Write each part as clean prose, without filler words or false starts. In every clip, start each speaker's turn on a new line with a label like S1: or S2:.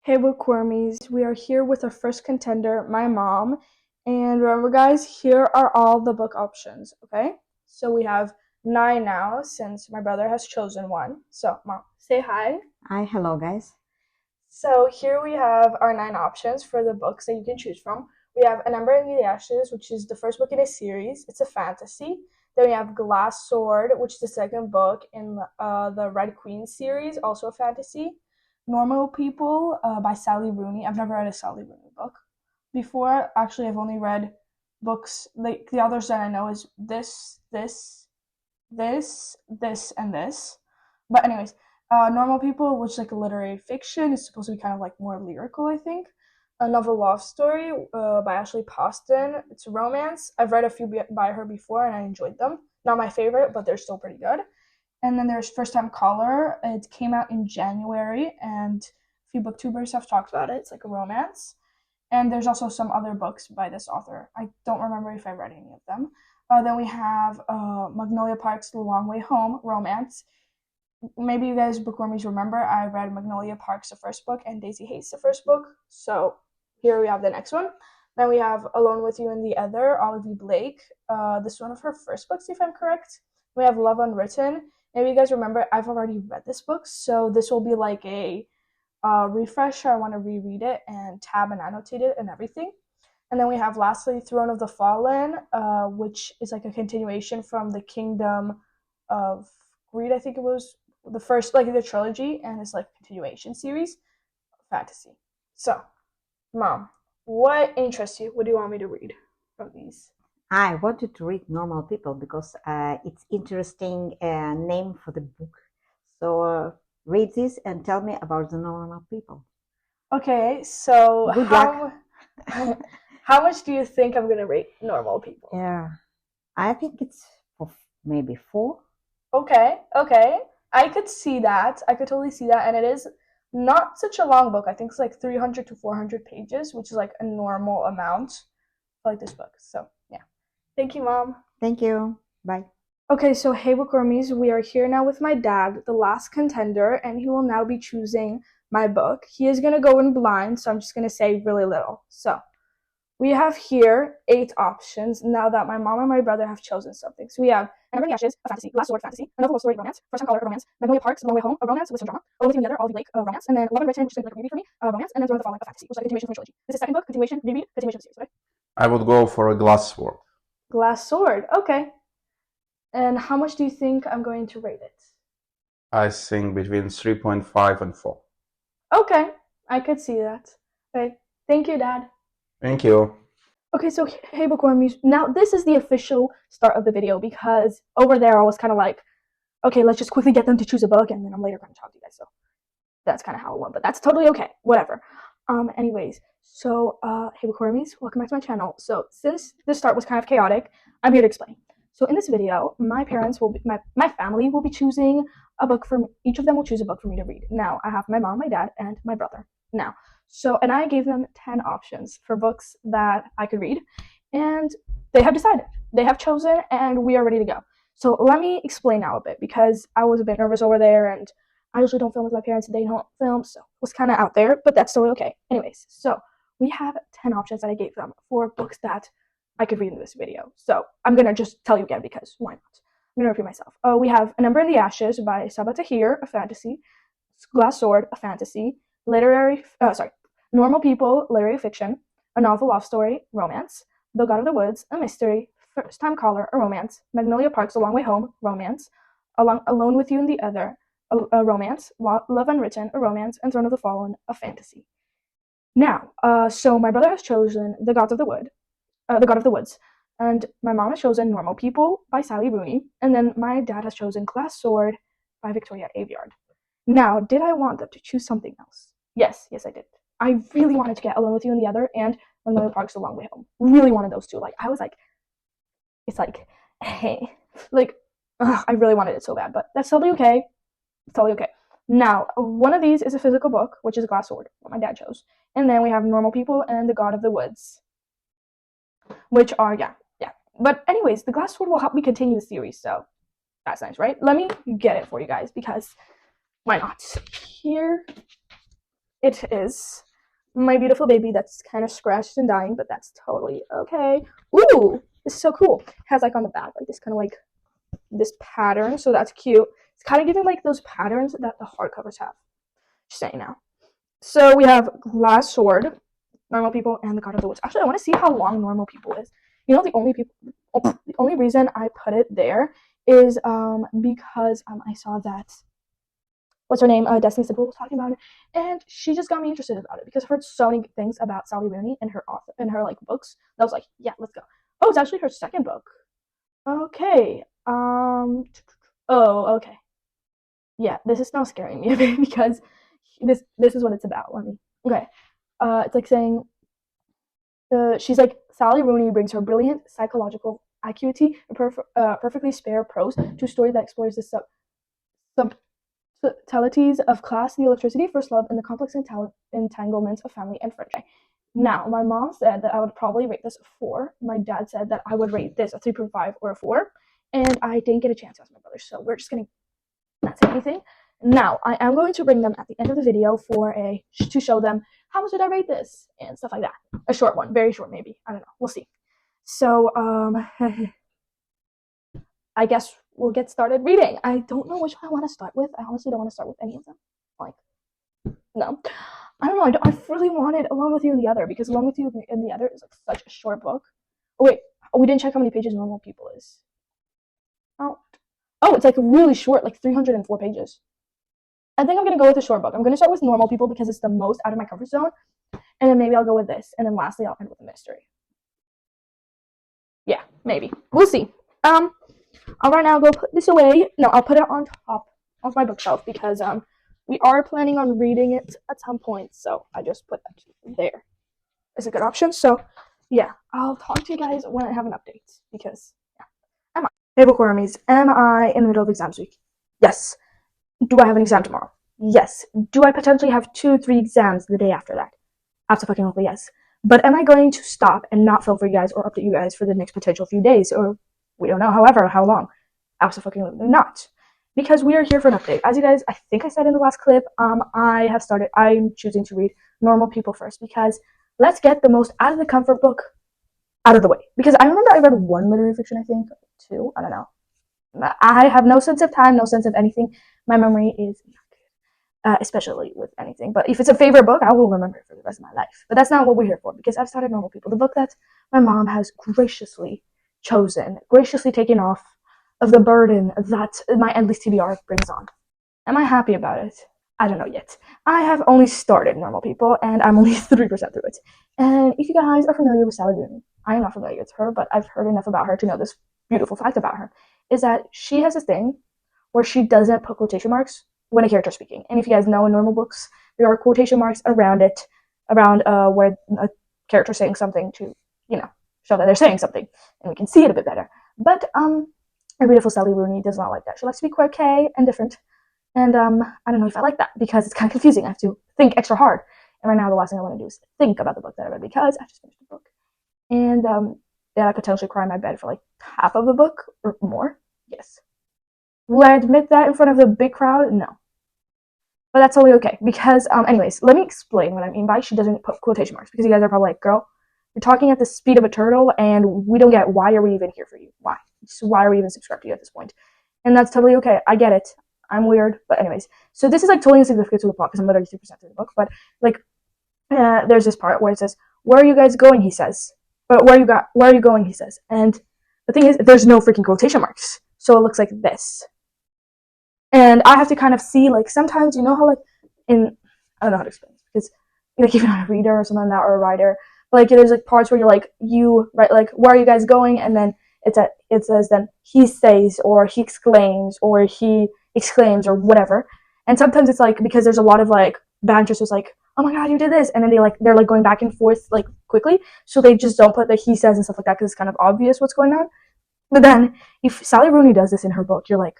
S1: Hey Bookwormies, we are here with our first contender, my mom. And remember guys, here are all the book options, okay? So we have 9 now since my brother has chosen one. So mom, say hi.
S2: Hi, hello guys.
S1: So here we have our 9 options for the books that you can choose from. We have A Number in the Ashes, which is the first book in a series. It's a fantasy. Then we have Glass Sword, which is the second book in the Red Queen series, also a fantasy. Normal People by Sally Rooney. I've never read a Sally Rooney book before. Actually, I've only read books, like the others that I know is this, and this. But anyways, Normal People, which is like a literary fiction, is supposed to be kind of like more lyrical, I think. A Novel Love Story by Ashley Poston. It's a romance. I've read a few by her before and I enjoyed them. Not my favorite, but they're still pretty good. And then there's First Time Caller. It came out in January, and a few booktubers have talked about it. It's like a romance. And there's also some other books by this author. I don't remember if I read any of them. Then we have Magnolia Park's The Long Way Home, romance. Maybe you guys Bookwormies remember I read Magnolia Park's the first book and Daisy Hates the first book. So here we have the next one. Then we have Alone with You and the Other, Olivia Blake. This is one of her first books, if I'm correct. We have Love Unwritten. Maybe you guys remember I've already read this book, so this will be like a refresher. I want to reread it and tab and annotate it and everything. And then we have lastly Throne of the Fallen, which is like a continuation from the Kingdom of Greed, I think it was the first, like the trilogy, and it's like a continuation series, fantasy. So, mom, what interests you? What do you want me to read from these?
S2: I wanted to read Normal People because it's interesting name for the book. So read this and tell me about the normal people.
S1: Okay, so
S2: Good luck.
S1: how much do you think I'm gonna rate Normal People?
S2: Yeah, I think it's maybe 4.
S1: Okay. I could see that. I could totally see that, and it is not such a long book. I think it's like 300 to 400 pages, which is like a normal amount for like this book. So yeah. Thank you, mom.
S2: Thank you. Bye.
S1: Okay, so hey Bookwormies, we are here now with my dad, the last contender, and he will now be choosing my book. He is gonna go in blind, so I'm just gonna say really little. So we have here 8 options now that my mom and my brother have chosen something. So we have Ember in the Ashes, a fantasy, Glass Sword, fantasy, A Novel Love Story, romance, First Time Caller, a romance, Magnolia Parks, The Long Way Home, a romance with some drama, Alone with You and the Other, Olive Lake, a romance, and then Love Unwritten, which is going to be like a reread for me, a romance, and then Throne of the Fallen, a fantasy, which is like a continuation from the trilogy. This is second book, continuation, reread, continuation of the series, right?
S3: I would go for a Glass Sword.
S1: Glass Sword, okay. And how much do you think I'm going to rate it?
S3: I think between 3.5 and 4.
S1: Okay, I could see that. Okay, thank you, Dad.
S3: Thank you.
S1: Okay, so hey Bookwormies, now this is the official start of the video because over there I was kind of like, okay, let's just quickly get them to choose a book and then I'm later going to talk to you guys, so that's kind of how it went, but that's totally okay, whatever. Anyways, so hey Bookwormies, welcome back to my channel. So since this start was kind of chaotic, I'm here to explain. So in this video, my parents will be, my family will be choosing a book for me. Each of them will choose a book for me to read. Now, I have my mom, my dad, and my brother. Now, so, and I gave them 10 options for books that I could read, and they have decided. They have chosen, and we are ready to go. So let me explain now a bit, because I was a bit nervous over there, and I usually don't film with my parents, and they don't film, so it was kind of out there, but that's totally okay. Anyways, so we have 10 options that I gave them for books that I could read in this video. So I'm going to just tell you again, because why not? I'm going to repeat myself. We have A Number in the Ashes by Sabaa Tahir, a fantasy, Glass Sword, a fantasy, Normal People, literary fiction, A Novel Love Story, romance, The God of the Woods, a mystery, First Time Caller, a romance, Magnolia Park's A Long Way Home, romance, Alone with You and the Other, a romance, Love Unwritten, a romance, and Throne of the Fallen, a fantasy. Now, so my brother has chosen The God of the Woods, and my mom has chosen Normal People by Sally Rooney, and then my dad has chosen Glass Sword by Victoria Aveyard. Now, did I want them to choose something else? Yes, I did. I really wanted to get Alone with You and the Other and Magnolia Park's A Long Way Home. Really wanted those two. Like, I was like, it's like, hey, like, I really wanted it so bad, but that's totally okay. It's totally okay. Now, one of these is a physical book, which is Glass Sword, what my dad chose. And then we have Normal People and The God of the Woods, which are, yeah. But anyways, the Glass Sword will help me continue the series, so that's nice, right? Let me get it for you guys, because why not? Here it is my beautiful baby that's kind of scratched and dying, but that's totally okay. Ooh, this is so cool. It has like on the back like this kind of like this pattern, so that's cute. It's kind of giving like those patterns that the hardcovers have. Just saying now. So we have Glass Sword, Normal People, and The God of the Woods. Actually, I want to see how long Normal People is. You know, the only reason I put it there is because I saw that what's her name, Destiny Simple was talking about it, and she just got me interested about it because I've heard so many things about Sally Rooney and her author and her like books. That I was like, yeah, let's go. Oh, it's actually her second book. Okay. Oh, okay. Yeah, this is now scaring me a bit because this is what it's about. Let me. Okay. It's like saying she's like Sally Rooney brings her brilliant psychological acuity and perfectly spare prose to a story that explores the subtleties of class, the electricity, first love, and the complex entanglements of family and friendship. Now, my mom said that I would probably rate this a 4. My dad said that I would rate this a 3.5 or a 4. And I didn't get a chance to ask my brother, so we're just going to not say anything. Now, I am going to bring them at the end of the video to show them how much did I rate this and stuff like that. A short one, very short maybe. I don't know. We'll see. So, I guess we'll get started reading. I don't know which one I want to start with. I honestly don't want to start with any of them. Like, no. I don't know. I really wanted Along with You and the Other because Along with You and the Other is like such a short book. Oh, wait. We didn't check how many pages Normal People is. Oh, it's like really short, like 304 pages. I think I'm going to go with a short book. I'm going to start with Normal People because it's the most out of my comfort zone. And then maybe I'll go with this. And then lastly, I'll end with a mystery. Yeah, maybe. We'll see. I'll right now go put this away. No, I'll put it on top of my bookshelf because we are planning on reading it at some point. So I just put that there. It's a good option. So yeah, I'll talk to you guys when I have an update because yeah. Am I? Hey Bookwormies, am I in the middle of exams week? Yes. Do I have an exam tomorrow? Yes. Do I potentially have 2-3 exams the day after that? Absolutely yes. But am I going to stop and not film for you guys or update you guys for the next potential few days or we don't know, however, how long? Absolutely not. Because we are here for an update. As you guys, I think I said in the last clip, I'm choosing to read Normal People first because let's get the most out of the comfort book out of the way. Because I remember I read 1 literary fiction, I think, 2, I don't know. I have no sense of time, no sense of anything. My memory is not good, especially with anything. But if it's a favorite book, I will remember it for the rest of my life. But that's not what we're here for because I've started Normal People, the book that my mom has graciously chosen, graciously taken off of the burden that my endless TBR brings on. Am I happy about it? I don't know yet. I have only started Normal People, and I'm only 3% through it. And if you guys are familiar with Sally Rooney, I am not familiar with her, but I've heard enough about her to know this beautiful fact about her, is that she has this thing where she doesn't put quotation marks when a character is speaking. And if you guys know in normal books, there are quotation marks around it, around where a character is saying something to, show that they're saying something, and we can see it a bit better. But our beautiful Sally Rooney does not like that. She likes to be quirky and different. And I don't know if I like that because it's kind of confusing. I have to think extra hard. And right now, the last thing I want to do is think about the book that I read because I just finished the book. And I potentially cry in my bed for like half of the book or more. Yes. Will I admit that in front of the big crowd? No. But that's totally okay because, anyways, let me explain what I mean by she doesn't put quotation marks because you guys are probably like, girl, you're talking at the speed of a turtle and we don't get why are we even here for you? Why? So why are we even subscribed to you at this point? And that's totally okay. I get it. I'm weird. But anyways, so this is like totally insignificant to the plot because I'm literally 3% through the book. But like, there's this part where it says, where are you guys going? He says. But where are you going? He says. And the thing is, there's no freaking quotation marks. So it looks like this. And I have to kind of see, like, sometimes, you know how, like, I don't know how to explain this, because, like, if you're not a reader or something like that, or a writer, but, like, there's, like, parts where you're, like, you write, like, where are you guys going? And then it says then, he says, or he exclaims, or he exclaims, or whatever. And sometimes it's, like, because there's a lot of, like, banter, so it's, like, oh my god, you did this, and then they're, like, going back and forth, like, quickly, so they just don't put the he says and stuff like that, because it's kind of obvious what's going on. But then, if Sally Rooney does this in her book, you're, like,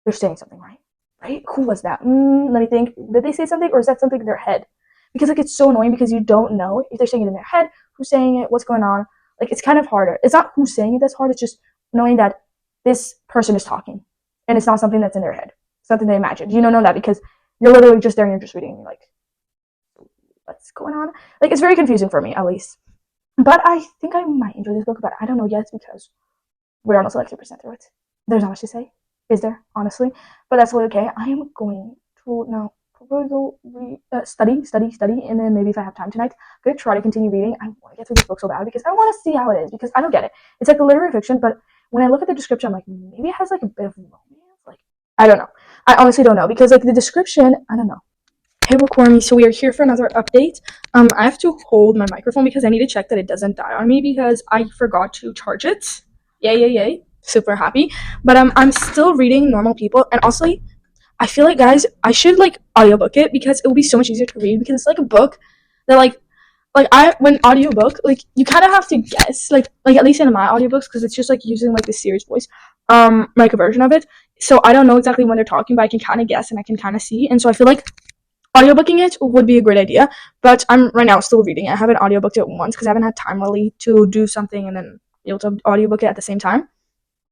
S1: they're saying something, right? Who was that? Let me think. Did they say something, or is that something in their head? Because, like, it's so annoying because you don't know if they're saying it in their head, who's saying it, what's going on. Like, it's kind of harder. It's not who's saying it that's hard, it's just knowing that this person is talking, and it's not something that's in their head. It's something they imagined. You don't know that because you're literally just there and you're just reading, and you're like, what's going on. Like, it's very confusing for me, at least. But I think I might enjoy this book, but I don't know yet because we're almost like 2% through it. There's not much to say, is there? Honestly, but that's totally okay. I am going to now probably go study, and then maybe if I have time tonight, I'm gonna try to continue reading. I want to get through this book so bad because I want to see how it is because I don't get it. It's like a literary fiction, but when I look at the description, I'm like, maybe it has like a bit of romance. Like, I don't know. I honestly don't know because like the description, I don't know. Hey, Bookwormies, so we are here for another update. I have to hold my microphone because I need to check that it doesn't die on me because I forgot to charge it. Yay. Super happy. But I'm still reading Normal People, and also I feel like, guys, I should like audiobook it because it will be so much easier to read because it's like a book that like I when audiobook, like you kind of have to guess, like at least in my audiobooks because it's just like using like the series voice, like a version of it. So I don't know exactly when they're talking, but I can kind of guess and I can kind of see, and so I feel like audiobooking it would be a great idea, but I'm right now still reading it. I haven't audiobooked it once because I haven't had time really to do something and then be able to audiobook it at the same time.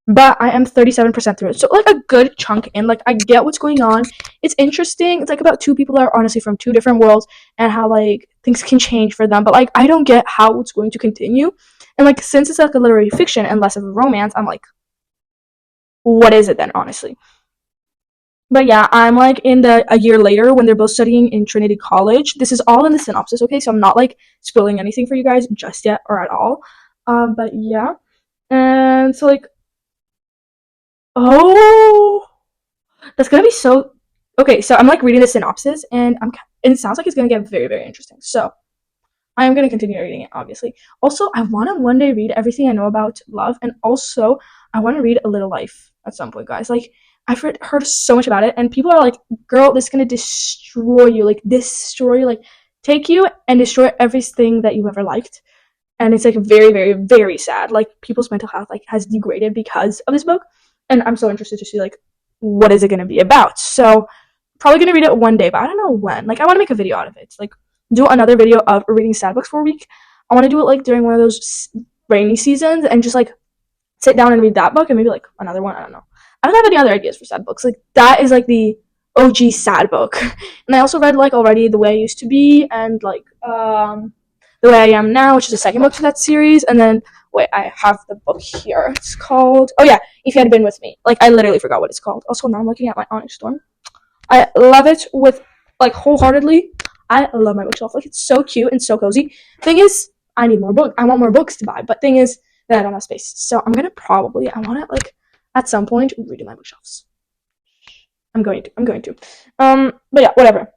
S1: But I am 37% through it, so like a good chunk in. Like I get what's going on. It's interesting. It's like about two people that are honestly from two different worlds and how like things can change for them. But like I don't get how it's going to continue. And like since it's like a literary fiction and less of a romance, I'm like, what is it then? Honestly. But yeah, I'm like in a year later when they're both studying in Trinity College. This is all in the synopsis, okay? So I'm not like spoiling anything for you guys just yet or at all. But yeah, and so like, oh, that's gonna be so. Okay, so I'm like reading the synopsis, and it sounds like it's gonna get very, very interesting. So I am gonna continue reading it, obviously. Also, I want to one day read everything I know about love, and also I want to read A Little Life at some point, guys. Like I've heard so much about it, and people are like, "Girl, this is gonna destroy you, like take you and destroy everything that you ever liked." And it's like very, very, very sad. Like people's mental health like has degraded because of this book, and I'm so interested to see like what is it gonna be about. So probably gonna read it one day, but I don't know when. Like I want to make a video out of it. Like do another video of reading sad books for a week. I want to do it like during one of those rainy seasons and just like sit down and read that book and maybe like another one. I don't know. I don't have any other ideas for sad books. Like that is like the OG sad book. And I also read like already The Way I Used to Be and like The Way I Am Now, which is the second book to that series. And then wait, I have the book here. It's called If You Had Been With Me. Like I literally forgot what it's called. Also now I'm looking at my Onyx Storm. I love it with like wholeheartedly. I love my bookshelf. Like it's so cute and so cozy. Thing is, I need more books. I want more books to buy. But thing is that I don't have space. So I'm gonna I want to like at some point redo my bookshelves. I'm going to. But yeah, whatever.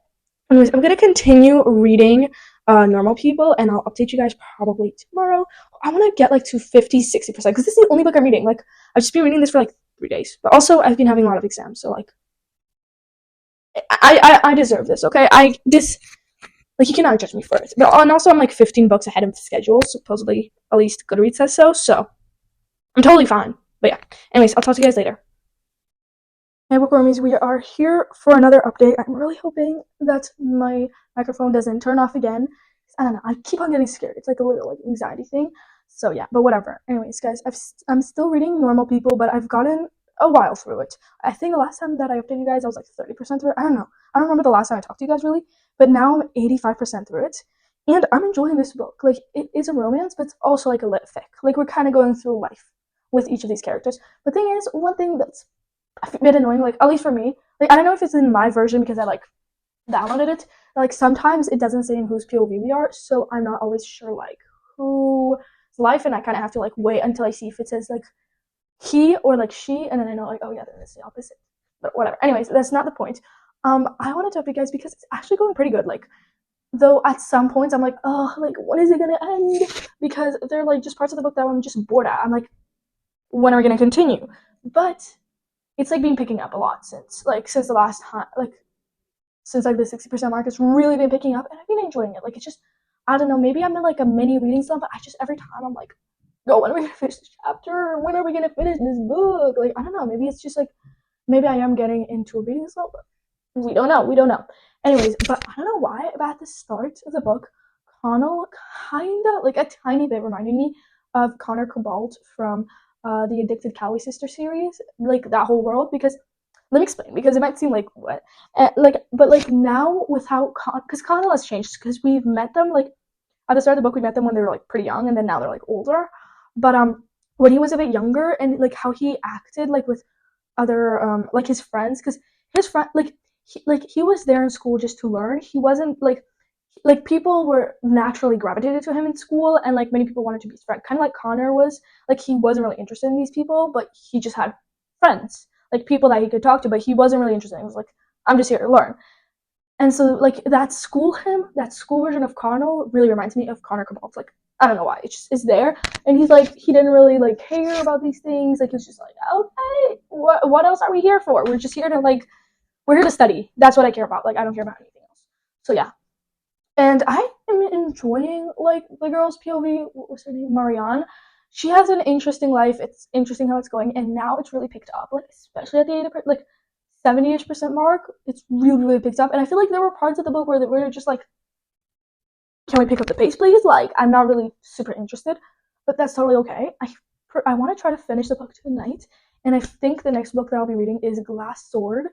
S1: Anyways, I'm gonna continue reading Normal People, and I'll update you guys probably tomorrow. I want to get like to 50-60% because this is the only book I'm reading. Like I've just been reading this for like 3 days, but also I've been having a lot of exams, so like I deserve this. Okay, like you cannot judge me for it. But and also I'm like 15 books ahead of the schedule, supposedly. At least Goodreads says so. So I'm totally fine. But yeah. Anyways, I'll talk to you guys later. Hey, Bookwormies, we are here for another update. I'm really hoping that my microphone doesn't turn off again. I don't know. I keep on getting scared. It's like a little like anxiety thing. So yeah, but whatever. Anyways, guys, I'm still reading Normal People, but I've gotten a while through it. I think the last time that I updated you guys, I was like 30% through it. I don't know. I don't remember the last time I talked to you guys really, but now I'm 85% through it. And I'm enjoying this book. Like, it is a romance, but it's also like a lit fic. Like, we're kind of going through life with each of these characters. The thing is, one thing that's a bit annoying, like, at least for me, like, I don't know if it's in my version because I, like, downloaded it. Like, sometimes it doesn't say in whose POV we are, so I'm not always sure, like, whose life, and I kind of have to, like, wait until I see if it says, like, he or, like, she, and then I know, like, oh, yeah, then it's the opposite. But whatever. Anyways, that's not the point. I wanted to update you guys because it's actually going pretty good. Like, though at some points I'm like, oh, like, when is it gonna end? Because they're, like, just parts of the book that I'm just bored at. I'm like, when are we gonna continue? But it's, like, been picking up a lot since the last time, like, since, like, the 60% mark. It's really been picking up, and I've been enjoying it. Like, it's just, I don't know, maybe I'm in, like, a mini reading slump, but I just, every time I'm like, yo, when are we gonna finish this chapter? When are we gonna finish this book? Like, I don't know, maybe it's just, like, maybe I am getting into a reading slump, but we don't know. Anyways, but I don't know why, but at the start of the book, Connell kinda, like, a tiny bit reminded me of Connor Cobalt from the Addicted Cowie Sister series, like, that whole world, because let me explain because it might seem like what, but like now with how because Connell has changed because we've met them like at the start of the book we met them when they were like pretty young and then now they're like older, but when he was a bit younger and like how he acted like with other like his friends because his friend like he was there in school just to learn. He wasn't like people were naturally gravitated to him in school and like many people wanted to be his friend, kind of like Connor was. Like he wasn't really interested in these people but he just had friends, like people that he could talk to, but he wasn't really interested. He was like, I'm just here to learn. And so like that school version of Connor really reminds me of Connor Kamal. Like I don't know why, it just is there. And he's like he didn't really like care about these things. Like he was just like, okay, what else are we here for? We're just here to like we're here to study. That's what I care about. Like I don't care about anything else. So yeah. And I am enjoying like the girl's POV. What was her name? Marianne. She has an interesting life. It's interesting how it's going, and now it's really picked up. Like especially at the 80, like 70-ish% mark, it's really picked up. And I feel like there were parts of the book where they were just like, can we pick up the pace, please? Like I'm not really super interested, but that's totally okay. I want to try to finish the book tonight, and I think the next book that I'll be reading is Glass Sword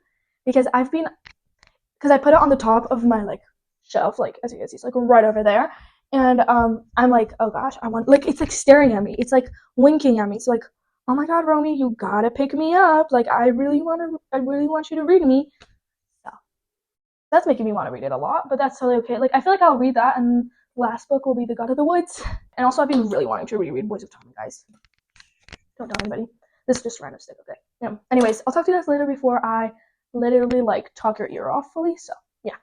S1: because I put it on the top of my like shelf, like as you can see, it's like right over there. And I'm like, oh gosh, I want like it's like staring at me. It's like winking at me. It's like, oh my god, Romy, you gotta pick me up. Like I really want you to read me. So that's making me want to read it a lot, but that's totally okay. Like I feel like I'll read that and last book will be The God of the Woods. And also I've been really wanting to reread Boys of Tommy, guys. Don't tell anybody. This is just random stick, okay? Yeah. Anyways, I'll talk to you guys later before I literally like talk your ear off fully. So yeah.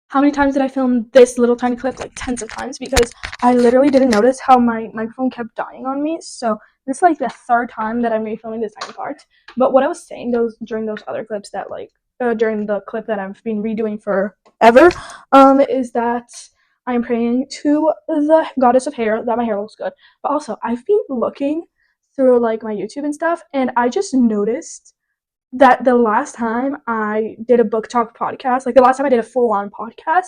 S1: How many times did I film this little tiny clip? Like tens of times because I literally didn't notice how my microphone kept dying on me. So this is like the third time that I'm refilming this tiny part. But what I was saying during those other clips that like during the clip that I've been redoing forever, is that I'm praying to the goddess of hair that my hair looks good. But also I've been looking through like my YouTube and stuff, and I just noticed that the last time I did a book talk podcast, like the last time I did a full-on podcast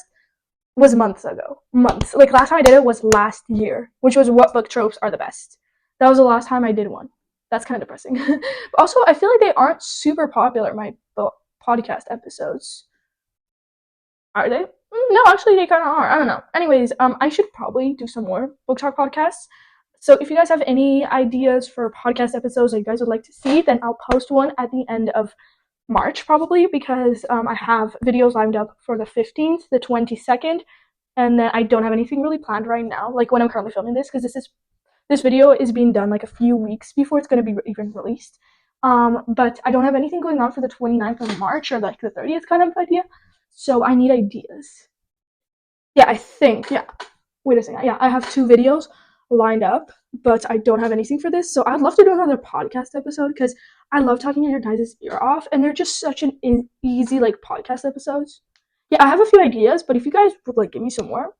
S1: was months ago. Months. Like last time I did it was last year, which was what book tropes are the best. That was the last time I did one. That's kind of depressing. But also, I feel like they aren't super popular, my book podcast episodes. Are they? No, actually they kind of are. I don't know. Anyways, I should probably do some more book talk podcasts. So if you guys have any ideas for podcast episodes that you guys would like to see, then I'll post one at the end of March probably because I have videos lined up for the 15th, the 22nd, and then I don't have anything really planned right now, like when I'm currently filming this, because this video is being done like a few weeks before it's going to be even released. But I don't have anything going on for the 29th of March or like the 30th kind of idea, so I need ideas. Yeah, I think, yeah. Wait a second. Yeah, I have 2 videos lined up, but I don't have anything for this. So I'd love to do another podcast episode because I love talking your guys' ear off, and they're just such an easy like podcast episodes. Yeah, I have a few ideas, but if you guys would like give me some more,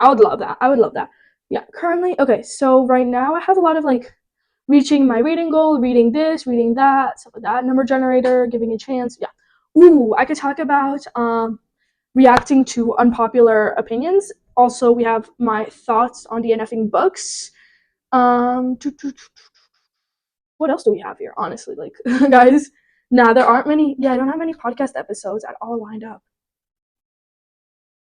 S1: I would love that. I would love that. Yeah, currently, okay, so right now I have a lot of like reaching my reading goal, reading this, reading that, stuff like that, number generator, giving a chance. Yeah. Ooh, I could talk about reacting to unpopular opinions. Also, we have my thoughts on DNFing books. What else do we have here? Honestly, like, guys, there aren't many. Yeah, I don't have many podcast episodes at all lined up.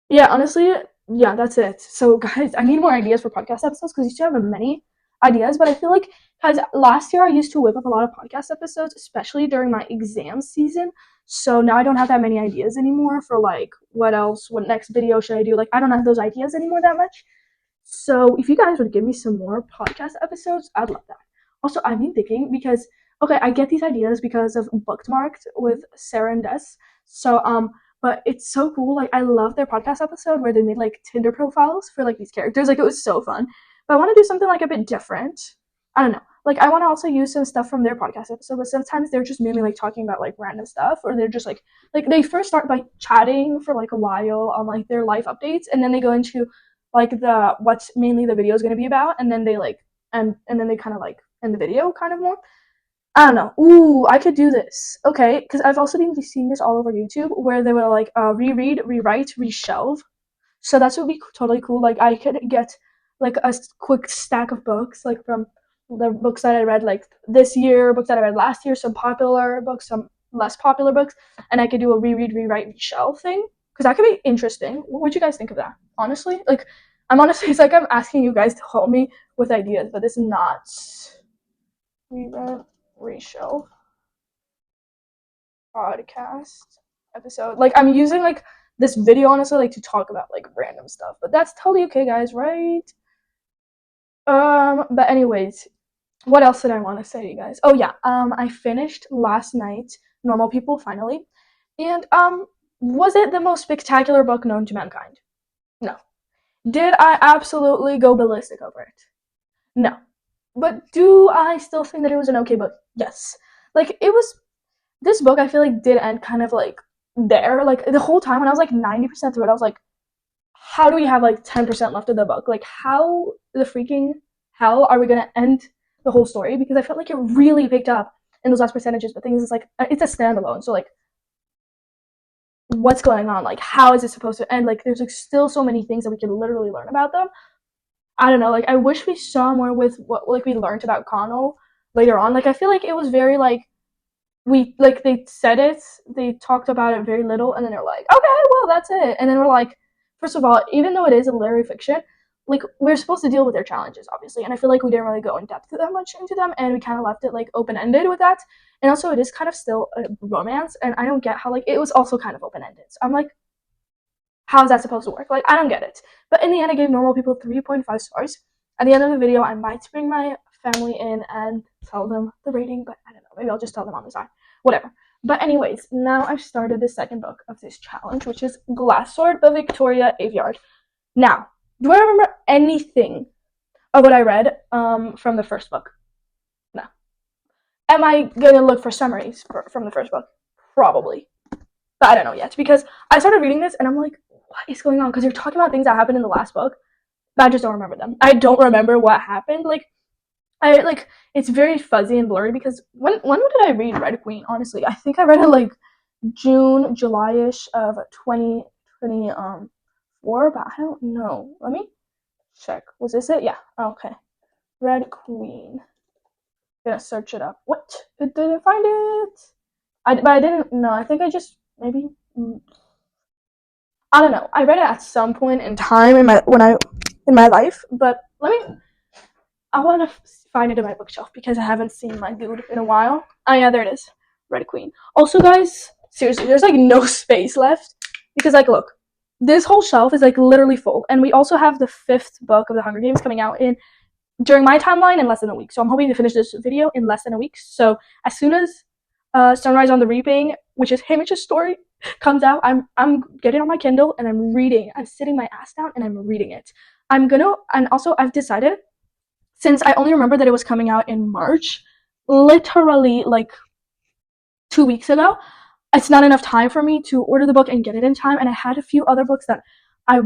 S1: Yeah, honestly, yeah, that's it. So, guys, I need more ideas for podcast episodes because I used to have many ideas, but I feel like because last year I used to whip up a lot of podcast episodes, especially during my exam season. So now I don't have that many ideas anymore for like what else, what next video should I do? Like I don't have those ideas anymore that much. So if you guys would give me some more podcast episodes, I'd love that. Also, I've been thinking because okay, I get these ideas because of Bookmarked with Sarah and Des. So but it's so cool. Like I love their podcast episode where they made like Tinder profiles for like these characters. Like it was so fun. But I want to do something like a bit different. I don't know. Like I want to also use some stuff from their podcast episode, but sometimes they're just mainly like talking about like random stuff, or they're just like they first start by chatting for like a while on like their life updates, and then they go into like the what's mainly the video is going to be about, and then they like and then they kind of like end the video kind of more. I don't know. Ooh, I could do this. Okay, because I've also been seeing this all over YouTube where they will like reread, rewrite, reshelve. So that would be totally cool. Like I could get like a quick stack of books like from the books that I read like this year, books that I read last year, some popular books, some less popular books, and I could do a reread, rewrite, reshell thing because that could be interesting. What would you guys think of that? Honestly, like I'm honestly, it's like I'm asking you guys to help me with ideas, but this is not rewrite, reshell podcast episode. Like I'm using like this video honestly like to talk about like random stuff, but that's totally okay, guys, right? But anyways, what else did I want to say to you guys? Oh yeah, I finished last night Normal People finally, and was it the most spectacular book known to mankind? No. Did I absolutely go ballistic over it? No. But do I still think that it was an okay book? Yes. Like it was. This book I feel like did end kind of like there. Like the whole time when I was like 90% through it, I was like, how do we have like 10% left of the book? Like how the freaking hell are we gonna end the whole story? Because I felt like it really picked up in those last percentages. But things is like it's a standalone, so like what's going on? Like how is it supposed to end? Like there's like still so many things that we can literally learn about them. I don't know. Like I wish we saw more with what like we learned about Connell later on. Like I feel like it was very like they said it, they talked about it very little, and then they're like, okay, well that's it. And then we're like, first of all, even though it is a literary fiction, like we're supposed to deal with their challenges, obviously, and I feel like we didn't really go in depth that much into them, and we kind of left it like open ended with that. And also, it is kind of still a romance, and I don't get how like it was also kind of open ended. So I'm like, how is that supposed to work? Like I don't get it. But in the end, I gave Normal People 3.5 stars. At the end of the video, I might bring my family in and tell them the rating, but I don't know. Maybe I'll just tell them on the side. Whatever. But anyways, now I've started the second book of this challenge, which is Glass Sword by Victoria Aveyard. Now, do I remember anything of what I read from the first book? No. Am I going to look for summaries from the first book? Probably. But I don't know yet, because I started reading this and I'm like, what is going on? Because you're talking about things that happened in the last book, but I just don't remember them. I don't remember what happened. It's very fuzzy and blurry because when did I read Red Queen? Honestly, I think I read it like June, July-ish of 2024, but I don't know. Let me check. Was this it? Yeah. Okay. Red Queen. I'm gonna search it up. What? It didn't find it. But I didn't. No, I think I just maybe. I don't know. I read it at some point in time in my life, but I want to find it in my bookshelf because I haven't seen my dude in a while. Oh yeah, there it is. Red Queen. Also, guys, seriously, there's like no space left because like look, this whole shelf is like literally full, and we also have the 5th book of the Hunger Games coming out during my timeline in less than a week. So I'm hoping to finish this video in less than a week. So as soon as Sunrise on the Reaping, which is Hamish's story, comes out, I'm getting on my Kindle and I'm reading. I'm sitting my ass down and I'm reading it. And also I've decided, since I only remember that it was coming out in March, literally like 2 weeks ago, it's not enough time for me to order the book and get it in time. And I had a few other books that I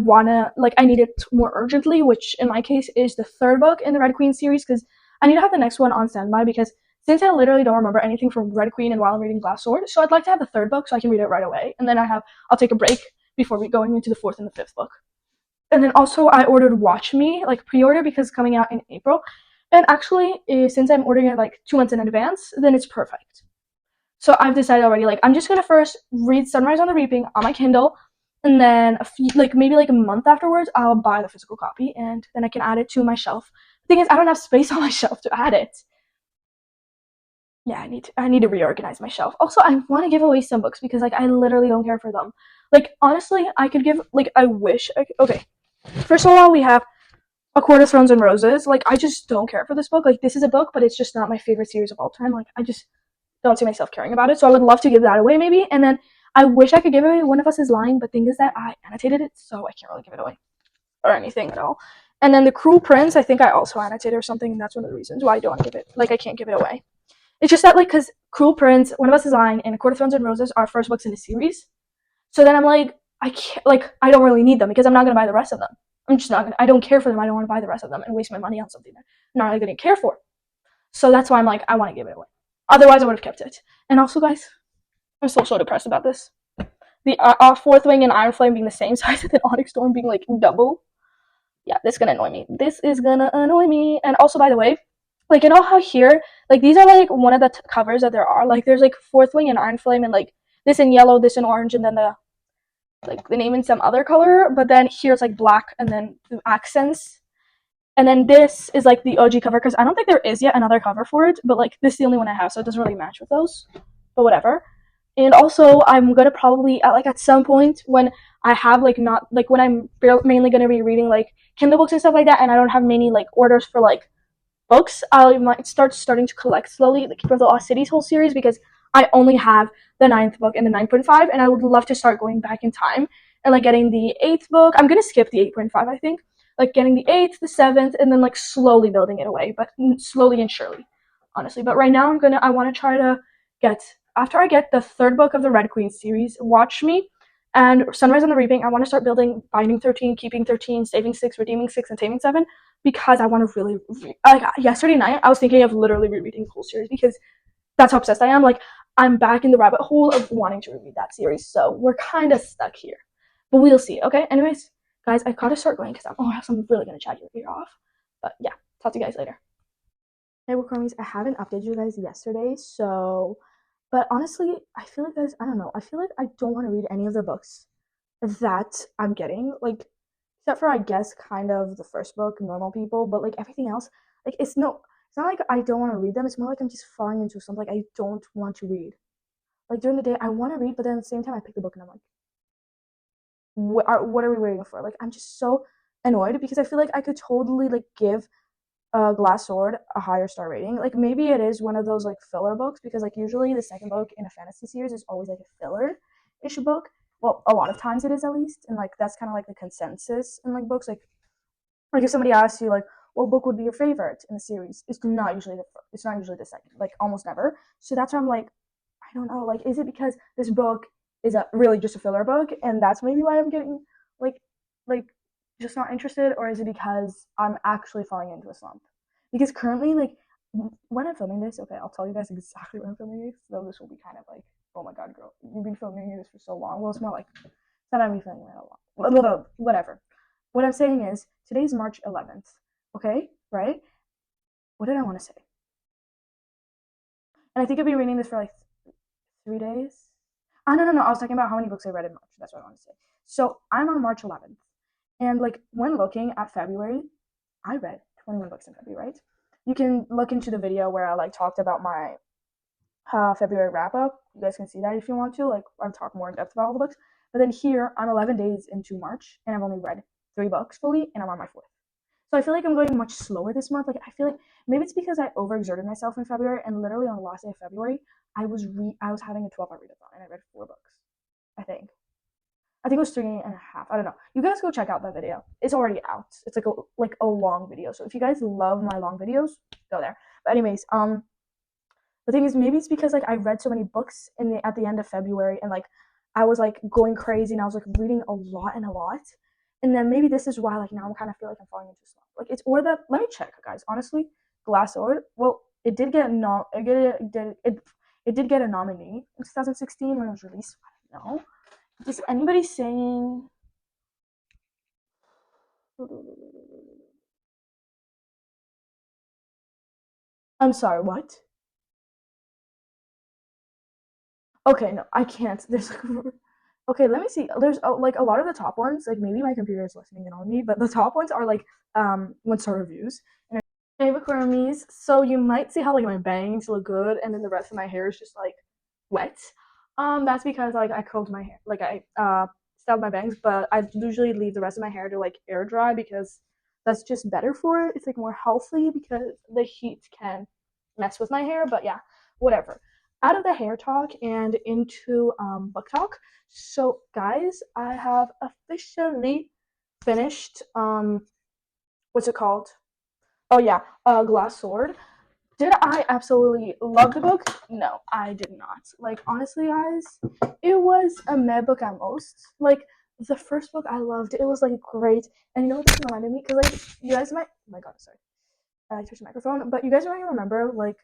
S1: needed more urgently, which in my case is the 3rd book in the Red Queen series, because I need to have the next one on standby, because since I literally don't remember anything from Red Queen and while I'm reading Glass Sword, so I'd like to have the 3rd book so I can read it right away. And then I'll take a break before going into the 4th and the 5th book. And then also I ordered Watch Me, like pre-order, because it's coming out in April. And actually, since I'm ordering it like 2 months in advance, then it's perfect. So I've decided already, like I'm just gonna first read Sunrise on the Reaping on my Kindle, and then maybe a month afterwards, I'll buy the physical copy, and then I can add it to my shelf. The thing is, I don't have space on my shelf to add it. Yeah, I need to reorganize my shelf. Also, I want to give away some books because like I literally don't care for them. Like honestly, I could give okay. First of all, we have A Court of Thorns and Roses. Like I just don't care for this book. Like this is a book, but it's just not my favorite series of all time. Like I just don't see myself caring about it. So I would love to give that away maybe. And then I wish I could give away One of Us is Lying, but thing is that I annotated it, so I can't really give it away or anything at all. And then The Cruel Prince, I think I also annotated or something, and that's one of the reasons why I don't give it. Like I can't give it away. It's just that like because Cruel Prince, One of Us is Lying, and A Court of Thorns and Roses are first books in the series. So then I'm like, I can't, like I don't really need them because I'm not gonna buy the rest of them. I'm just not gonna. I don't care for them. I don't want to buy the rest of them and waste my money on something that I'm not really gonna care for. So that's why I'm like, I want to give it away. Otherwise, I would have kept it. And also, guys, I'm still so depressed about this. The Fourth Wing and Iron Flame being the same size, and then Onyx Storm being like double. Yeah, this is gonna annoy me. This is gonna annoy me. And also, by the way, Like, you know how here, like, these are like one of the covers that there are. Like, there's like Fourth Wing and Iron Flame, and like this in yellow, this in orange, and then the name in some other color. But then here it's like black, and then the accents. And then this is like the OG cover, because I don't think there is yet another cover for it. But like this is the only one I have, so it doesn't really match with those. But whatever. And also, I'm gonna probably at some point when I have like not like when I'm mainly gonna be reading like Kindle books and stuff like that, and I don't have many like orders for like books, I might starting to collect slowly the Keeper of the Lost Cities whole series, because I only have the ninth book and the 9.5, and I would love to start going back in time and like getting the eighth book. I'm gonna skip the 8.5, I think, like getting the eighth, the seventh, and then like slowly building it away, but slowly and surely, honestly. But right now, I want to try to get after I get the third book of the Red Queen series, Watch Me, and Sunrise on the Reaping. I want to start building Binding 13, Keeping 13, Saving 6, Redeeming 6, and Taming 7, because I want to really like yesterday night I was thinking of literally rereading the whole series, because that's how obsessed I am. Like, I'm back in the rabbit hole of wanting to reread that series, so we're kind of stuck here, but we'll see. Okay, anyways, guys, I gotta start going because I'm really gonna chat your ear off. But yeah, talk to you guys later. Hey, Bookwormies, I haven't updated you guys yesterday, so but honestly, I feel like, guys, I don't know, I feel like I don't want to read any of the books that I'm getting, like, except for, I guess, kind of the first book, Normal People, but like everything else, like, it's not like I don't want to read them. It's more like I'm just falling into something like I don't want to read. Like, during the day I want to read, but then at the same time I pick the book and I'm like, what are we waiting for? Like, I'm just so annoyed, because I feel like I could totally like give Glass Sword a higher star rating. Like, maybe it is one of those like filler books, because like usually the second book in a fantasy series is always like a filler issue book. Well, a lot of times it is, at least, and like that's kind of like the consensus in like books. Like if somebody asks you like what book would be your favorite in the series, it's not usually the second, like almost never. So that's why I'm like, I don't know. Like, is it because this book is really just a filler book, and that's maybe why I'm getting like like just not interested, or is it because I'm actually falling into a slump? Because currently, like, when I'm filming this, okay, I'll tell you guys exactly when I'm filming this. So this will be kind of like, oh my god, girl, you've been filming this for so long. Well, it's more like, it's not I'm filming it a lot. Whatever. What I'm saying is, today's March 11th. Okay, right? What did I want to say? And I think I've been reading this for like 3 days. Oh, no. I was talking about how many books I read in March. That's what I want to say. So I'm on March 11th. And like, when looking at February, I read 21 books in February, right? You can look into the video where I like talked about my February wrap up. You guys can see that if you want to. Like, I'll talk more in depth about all the books. But then here, I'm 11 days into March, and I've only read 3 books fully, and I'm on my 4th. So I feel like I'm going much slower this month. Like, I feel like maybe it's because I overexerted myself in February, and literally on the last day of February, I was having a 12-hour readathon, and I read 4 books. I think. I think it was 3.5. I don't know. You guys go check out that video. It's already out. It's like a long video. So if you guys love my long videos, go there. But anyways, the thing is, maybe it's because like I read so many books at the end of February, and like I was like going crazy, and I was like reading a lot, and then maybe this is why like now I'm kind of feel like I'm falling into slump. Like, it's or that. Let me check, guys. Honestly, Glass Sword. Well, it did get it did get a nominee in 2016 when it was released. I don't know. Is anybody saying? I'm sorry. What? Okay, no, I can't. There's like, okay, let me see. There's like a lot of the top ones. Like, maybe my computer is listening in on me, but the top ones are like 1-star reviews. And hey, Bookwormies. So you might see how like my bangs look good, and then the rest of my hair is just like wet. That's because like I curled my hair, like I styled my bangs, but I usually leave the rest of my hair to like air dry, because that's just better for it. It's like more healthy, because the heat can mess with my hair. But yeah, whatever. Out of the hair talk and into book talk. So guys, I have officially finished what's it called? Oh yeah, Glass Sword. Did I absolutely love the book? No, I did not. Like, honestly, guys, it was a meh book at most. Like, the first book I loved. It was like great. And you know what this reminded me? Because like, you guys might, oh my god, sorry, I touched the microphone. But you guys might remember like,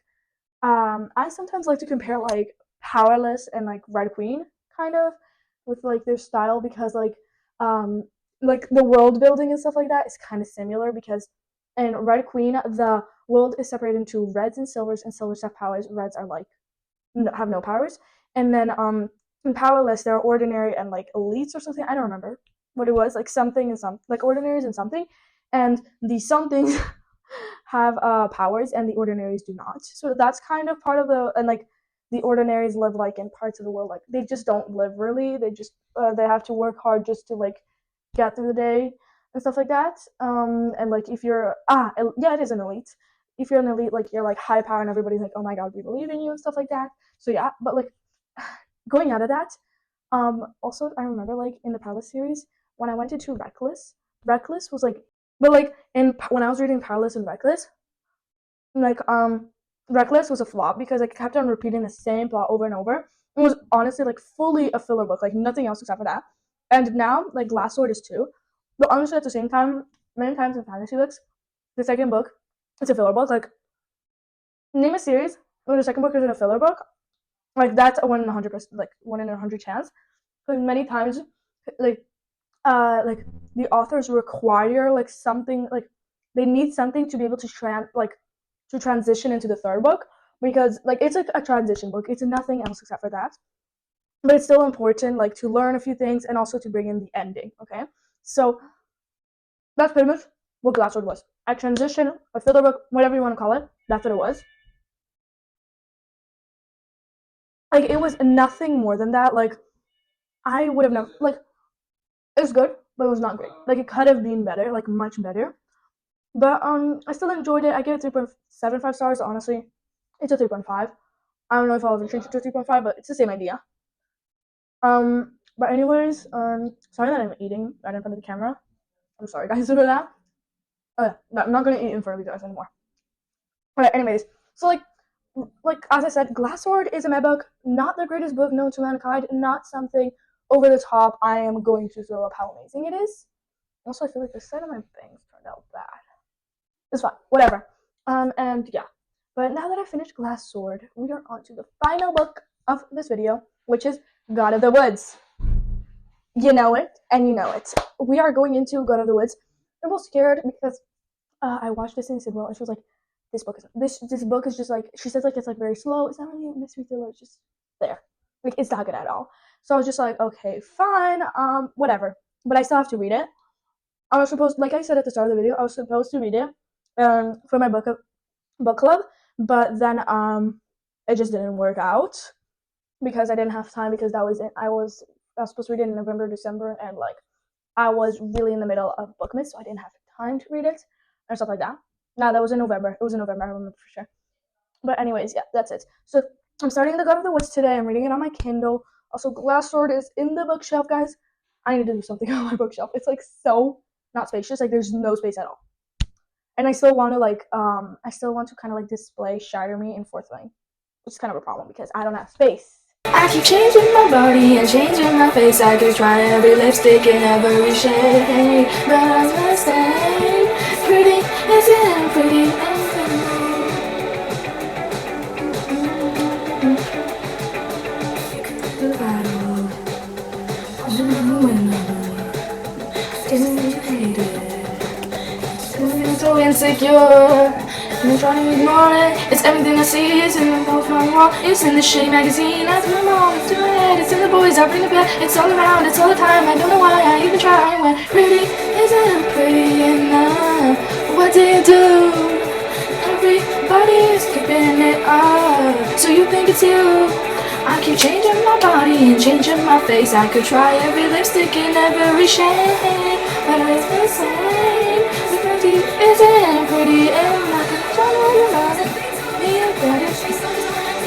S1: I sometimes like to compare like Powerless and like Red Queen, kind of, with like their style, because like the world building and stuff like that is kind of similar, because And Red Queen, the world is separated into reds and silvers have powers. Reds are like have no powers. And then in powerless there are ordinary and like elites or something. I don't remember what it was. Like something and some like ordinaries and something. And the somethings have powers and the ordinaries do not. So that's kind of part of the and like the ordinaries live like in parts of the world like they just don't live really. They just they have to work hard just to like get through the day and stuff like that. And like if you're yeah, it is an elite. If you're an elite, like you're like high power and everybody's like, oh my god, we believe in you and stuff like that. So yeah, but like going out of that, also I remember like in the Palace series when I went into Reckless was like, but like in when I was reading Palace and Reckless, like Reckless was a flop because I kept on repeating the same plot over and over. It was honestly like fully a filler book, like nothing else except for that. And now like Glass Sword is too, but honestly at the same time, many times in fantasy books, the second book it's a filler book. Like name a series where the second book is in a filler book, like that's a 1 in 100%, like 1 in 100 chance. Because many times, like like the authors require like something like they need something to be able to to transition into the third book because like it's like a transition book. It's nothing else except for that. But it's still important like to learn a few things and also to bring in the ending. Okay, so that's pretty much what Glassword was. A transition, a filler book, whatever you want to call it. That's what it was. Like it was nothing more than that. Like I would have never like it's good, but it was not great. Like it could have been better, like much better. But I still enjoyed it. I gave it 3.75 stars. Honestly, it's a 3.5. I don't know if I'll ever change it to a 3.5, but it's the same idea. But anyways, sorry that I'm eating right in front of the camera. I'm sorry guys for that. No, I'm not gonna eat in front of you guys anymore. Alright, anyways, so like as I said, Glass Sword is a meh book, not the greatest book known to mankind, not something over the top. I am going to throw up how amazing it is. Also, I feel like the side of my bangs turned out bad. It's fine, whatever. And yeah. But now that I finished Glass Sword, we are on to the final book of this video, which is God of the Woods. You know it, and you know it. We are going into God of the Woods. I'm a little scared because I watched this and said, well, and she was like, this book is just like she says like it's like very slow. It's not really a mystery thriller. It's just there. Like it's not good at all. So I was just like, okay, fine, whatever. But I still have to read it. I was supposed, like I said at the start of the video, I was supposed to read it for my book club, but then it just didn't work out because I didn't have time because that was it. I was supposed to read it in November, December, and like I was really in the middle of Bookmas, so I didn't have time to read it and stuff like that. No, that was in November. It was in November, I remember for sure. But anyways, yeah, that's it. So I'm starting the God of the Woods today. I'm reading it on my Kindle. Also, Glass Sword is in the bookshelf, guys. I need to do something on my bookshelf. It's like so not spacious. Like there's no space at all. And I still want to kind of like display Shatter Me in Fourth Wing, which is kind of a problem because I don't have space. I keep changing my body and changing my face. I could try every lipstick in every shade, but I'm the same. Pretty isn't pretty. So insecure, I'm trying to ignore it. It's everything I see, it's in the both my wall. It's in the shitty magazine, I threw them all into it. It's in the boys, I bring the bed. It's all around, it's all the time. I don't know why I even try. When pretty isn't pretty enough, what do you do? Everybody's keeping it up, so you think it's you. I keep changing my body and changing my face. I could try every lipstick in every shade, but it's the same. Pretty isn't pretty, and I can try about it. Me and better,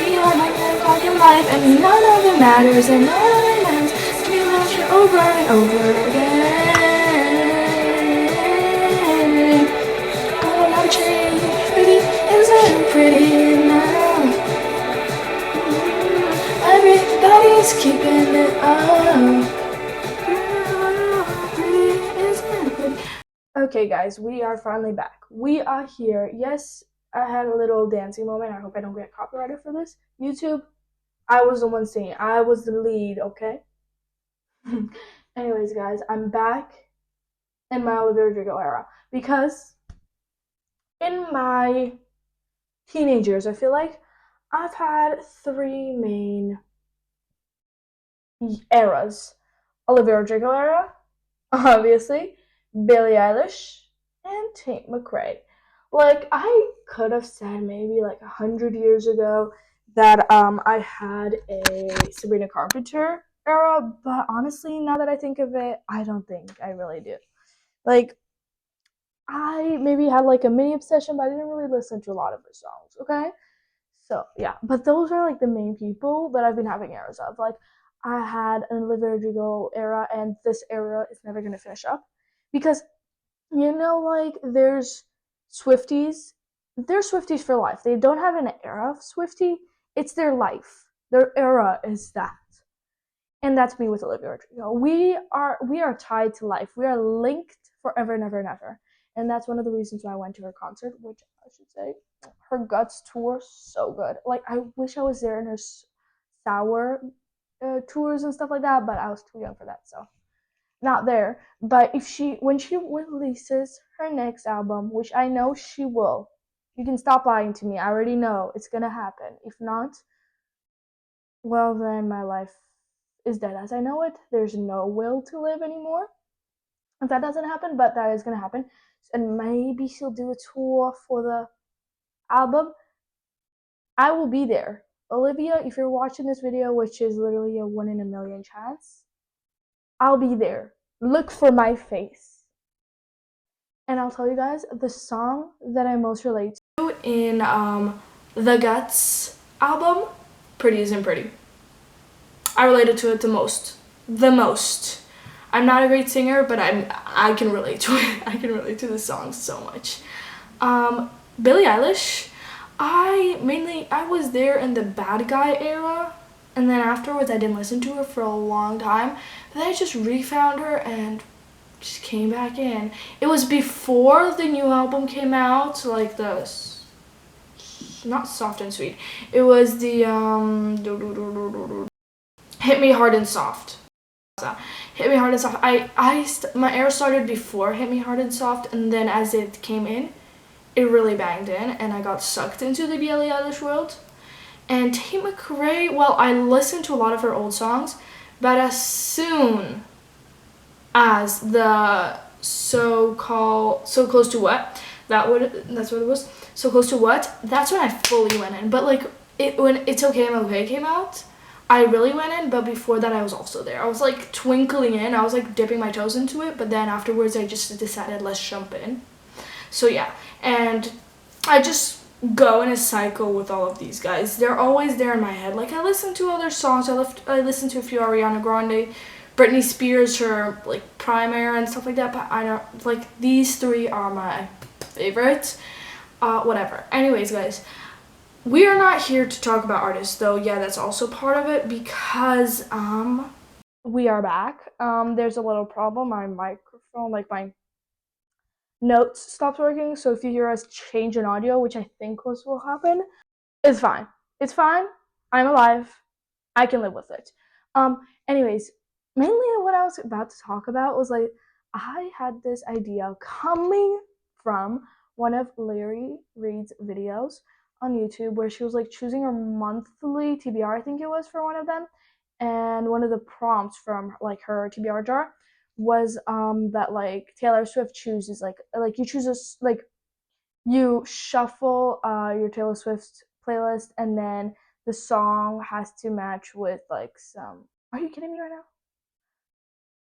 S1: you are my life, all your life, and none of it matters, and none of it matters. You want you over and over again. Oh, I'll never change. Pretty isn't pretty enough. Everybody's keeping it up. Okay, guys, we are finally back. We are here. Yes, I had a little dancing moment. I hope I don't get copyrighted for this. YouTube, I was the one singing. I was the lead, okay? Anyways, guys, I'm back in my Olivia Rodrigo era because in my teenage years, I feel like I've had three main eras. Olivia Rodrigo era, obviously, Billie Eilish, and Tate McRae. Like I could have said maybe like 100 years ago that I had a Sabrina Carpenter era, but honestly, now that I think of it, I don't think I really do. Like I maybe had like a mini obsession, but I didn't really listen to a lot of her songs. Okay, so yeah, but those are like the main people that I've been having eras of. Like I had an Olivia Rodrigo era, and this era is never gonna finish up because like there's Swifties. They're Swifties for life. They don't have an era of Swiftie. It's their life. Their era is that. And that's me with Olivia Rodrigo. We are tied to life. We are linked forever and ever and ever. And that's one of the reasons why I went to her concert, which I should say, her Guts tour, so good. Like I wish I was there in her sour tours and stuff like that, but I was too young for that, so not there. But when she releases her next album, which I know she will, you can stop lying to me. I already know it's gonna happen. If not, well then my life is dead as I know it. There's no will to live anymore. If that doesn't happen, but that is gonna happen. And maybe she'll do a tour for the album. I will be there. Olivia, if you're watching this video, which is literally a 1 in a million chance, I'll be there. Look for my face. And I'll tell you guys the song that I most relate to in the Guts album, Pretty Isn't Pretty. I related to it the most. The most. I'm not a great singer, but I can relate to it. I can relate to the song so much. Billie Eilish, I was there in the Bad Guy era, and then afterwards I didn't listen to her for a long time. But then I just refound her and just came back in. It was before the new album came out, like the not Soft and Sweet. It was the Hit Me Hard and Soft. Hit Me Hard and Soft. My era started before Hit Me Hard and Soft, and then as it came in, it really banged in, and I got sucked into the Billie Eilish world. And Tate McRae, well, I listened to a lot of her old songs, but as soon as the So Close to What, that's what it was. So Close to What, that's when I fully went in. But like when It's Okay I'm Okay came out, I really went in, but before that I was also there. I was like twinkling in, I was like dipping my toes into it, but then afterwards I just decided let's jump in. So yeah, and I just go in a cycle with all of these guys. They're always there in my head. Like I listen to other songs. I listen to a few Ariana Grande, Britney Spears, her like prime era and stuff like that. But I don't like these three are my favorites. Whatever. Anyways, guys, we are not here to talk about artists, though. Yeah, that's also part of it because we are back. There's a little problem. My microphone, like my notes stopped working, so if you hear us change an audio, which I think will happen, it's fine. It's fine. I'm alive. I can live with it. Anyways, mainly what I was about to talk about was like I had this idea coming from one of Larry Reed's videos on YouTube where she was like choosing her monthly TBR, I think it was for one of them, and one of the prompts from like her TBR jar was that like Taylor Swift chooses like you choose like you shuffle your Taylor Swift playlist, and then the song has to match with like some. Are you kidding me right now?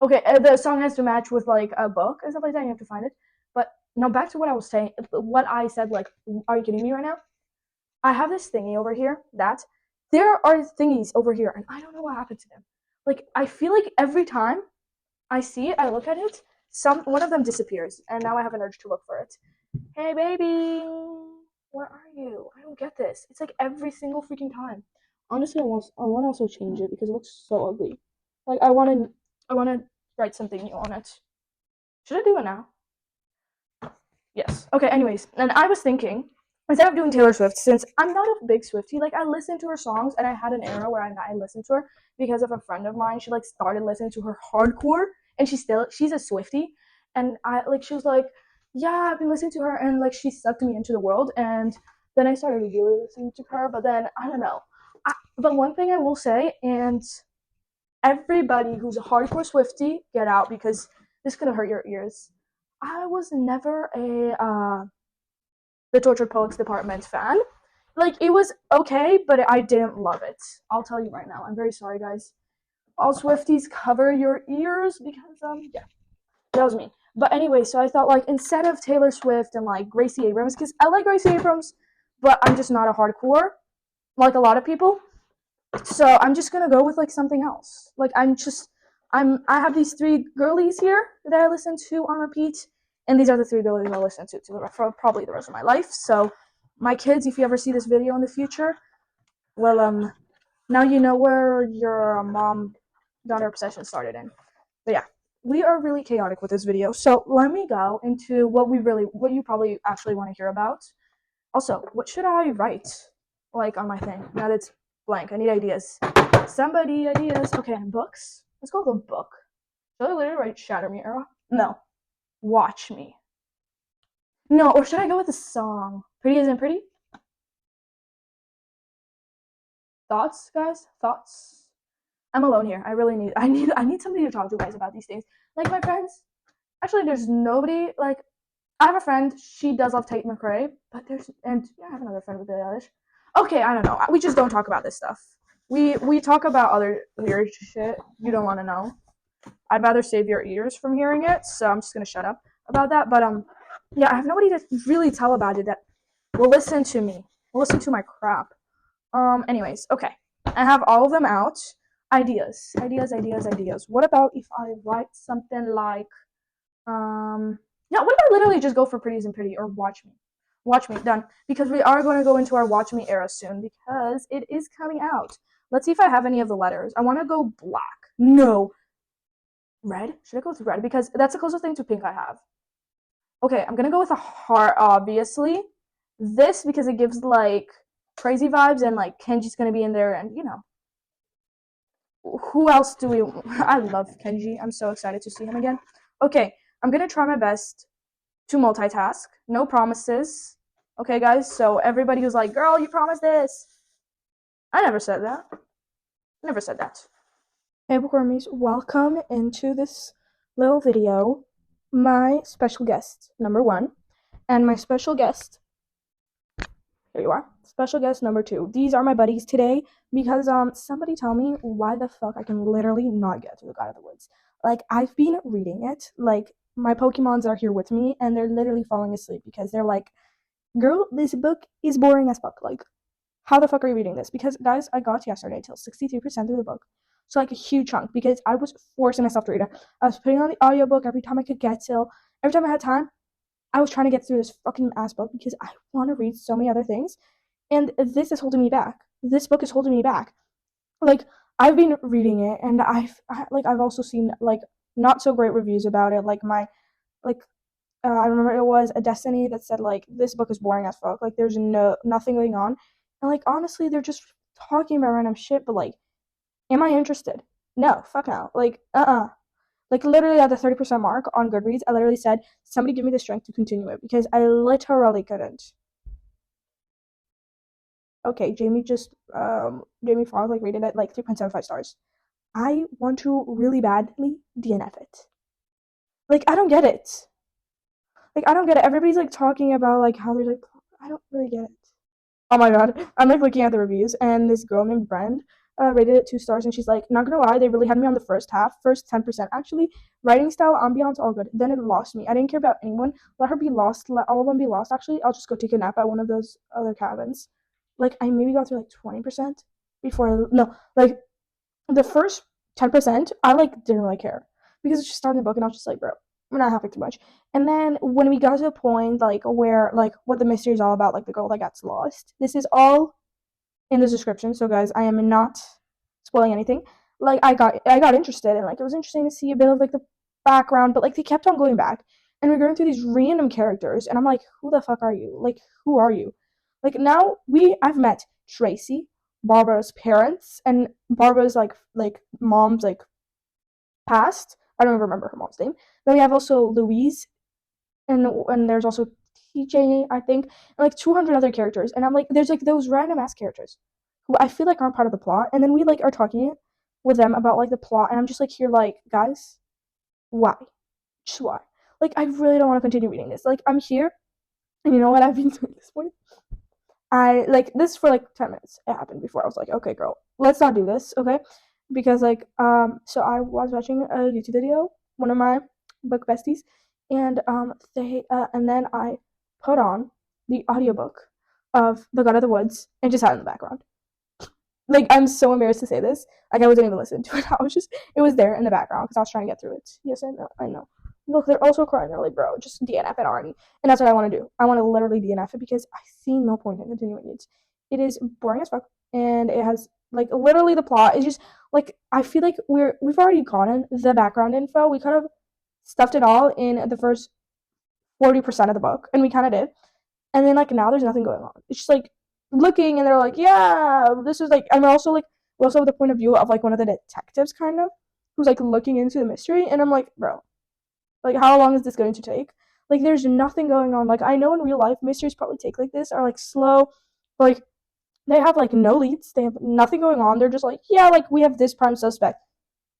S1: Okay, the song has to match with like a book and stuff like that. You have to find it. But now back to what I was saying. What I said, like, are you kidding me right now? I have this thingy over here that there are thingies over here, and I don't know what happened to them. Like, I feel like every time I see it, I look at it, one of them disappears, and now I have an urge to look for it. Hey, baby, where are you? I don't get this. It's like every single freaking time. Honestly, I want to also change it because it looks so ugly. Like, I want to write something new on it. Should I do it now? Yes. Okay. Anyways, and I was thinking, instead of doing Taylor Swift, since I'm not a big Swiftie, like I listen to her songs, and I had an era where I listened to her because of a friend of mine. She like started listening to her hardcore, and she's a Swiftie, and she was like, yeah, I've been listening to her, and like she sucked me into the world, and then I started really listening to her. But then I don't know. But one thing I will say, and everybody who's a hardcore Swiftie, get out because this could hurt your ears. I was never a the Tortured Poets Department fan. Like it was okay, but I didn't love it. I'll tell you right now. I'm very sorry, guys. All Swifties, cover your ears because yeah, that was me. But anyway, so I thought like instead of Taylor Swift and like Gracie Abrams, because I like Gracie Abrams, but I'm just not a hardcore like a lot of people. So I'm just gonna go with like something else. Like I have these three girlies here that I listen to on repeat, and these are the three girlies I'll listen to for probably the rest of my life. So my kids, if you ever see this video in the future, well now you know where your mom daughter obsession started in. But yeah, we are really chaotic with this video. So let me go into what you probably actually want to hear about. Also, what should I write like on my thing now that it's blank? I need ideas. Somebody ideas. Okay, books. Let's go with a book. Should I literally write Shatter Me Era? No. Watch Me. No, or should I go with a song? Pretty Isn't Pretty? Thoughts, guys? Thoughts? I'm alone here. I need somebody to talk to, guys, about these things. Like my friends. Actually, there's nobody like I have a friend. She does love Tate McRae, but I have another friend with Billie Eilish. Okay, I don't know. We just don't talk about this stuff. We talk about other weird shit you don't want to know. I'd rather save your ears from hearing it, so I'm just gonna shut up about that. But yeah, I have nobody to really tell about it that will listen to me, will listen to my crap. Anyways, okay, I have all of them out. Ideas, ideas, ideas, ideas. What about if I write something like yeah, what if I literally just go for Pretties and Pretty or Watch Me? Watch Me, done. Because we are going to go into our Watch Me era soon because it is coming out. Let's see if I have any of the letters. I want to go black. No. Red? Should I go with red? Because that's the closest thing to pink I have. Okay, I'm going to go with a heart, obviously. This because it gives like crazy vibes and like Kenji's going to be in there and you know. Who else do we. I love Kenji. I'm so excited to see him again. Okay, I'm going to try my best to multitask. No promises. Okay, guys? So everybody who's like, girl, you promised this. I never said that. Never said that. Hey, Bookwormies. Welcome into this little video. My special guest, number 1. And my special guest, here you are. Special guest number 2. These are my buddies today because somebody tell me why the fuck I can literally not get to the God of the Woods. Like, I've been reading it. Like, my Pokemons are here with me, and they're literally falling asleep because they're like, girl, this book is boring as fuck. Like, how the fuck are you reading this? Because, guys, I got yesterday till 63% through the book. So, like, a huge chunk because I was forcing myself to read it. I was putting on the audiobook every time I could get till. Every time I had time, I was trying to get through this fucking ass book because I want to read so many other things. And this is holding me back. This book is holding me back. Like, I've been reading it, and I've also seen, like, not so great reviews about it. Like, I remember it was a Destiny that said like this book is boring as fuck. Like there's nothing going on, and like honestly, they're just talking about random shit. But like, am I interested? No, fuck no. Like Like literally at the 30% mark on Goodreads, I literally said somebody give me the strength to continue it because I literally couldn't. Okay, Jamie Frog like rated it like 3.75 stars. I want to really badly DNF it. Like I don't get it. Like I don't get it. Everybody's like talking about like how there's like I don't really get it. Oh my god, I'm like looking at the reviews and this girl named Brand rated it 2 stars and she's like, not gonna lie, they really had me on the first half, first 10% actually. Writing style, ambiance, all good. Then it lost me. I didn't care about anyone. Let her be lost. Let all of them be lost. Actually, I'll just go take a nap at one of those other cabins. Like I maybe got through like 20% before no like the first 10% I like didn't really care because it's just starting the book and I was just like, bro, we're not having too much. And then when we got to a point like where like what the mystery is all about, like the girl that gets lost, this is all in the description. So guys, I am not spoiling anything. Like I got interested and like it was interesting to see a bit of like the background, but like they kept on going back and we're going through these random characters and I'm like, who the fuck are you? Like who are you? Like now I've met Tracy, Barbara's parents, and Barbara's like mom's like past. I don't even remember her mom's name. Then we have also Louise, and there's also TJ, I think, and like 200 other characters. And I'm like, there's like those random ass characters who I feel like aren't part of the plot. And then we like are talking with them about like the plot, and I'm just like here like, guys, why? Just why? Like I really don't want to continue reading this. Like I'm here, and you know what I've been doing at this point? I like this for like 10 minutes. It happened before. I was like, okay, girl, let's not do this, okay? Because like so I was watching a YouTube video, one of my book besties, and and then I put on the audiobook of The God of the Woods and just had it in the background. Like I'm so embarrassed to say this. Like I wasn't even listening to it. I was just it was there in the background because I was trying to get through it. Yes, I know. I know. Look, they're also crying. They're like, bro, just DNF it already. And that's what I want to do. I want to literally DNF it because I see no point in continuing it. It is boring as fuck, and it has like literally the plot is just like I feel like we've already gotten the background info. We kind of stuffed it all in the first 40% of the book, and we kind of did. And then like now there's nothing going on. It's just like looking, and they're like, yeah, this is like. I'm also like we also have the point of view of like one of the detectives, kind of, who's like looking into the mystery, and I'm like, bro, like how long is this going to take? Like there's nothing going on. Like I know in real life mysteries probably take like this are like slow, like they have like no leads, they have nothing going on. They're just like, yeah, like we have this prime suspect.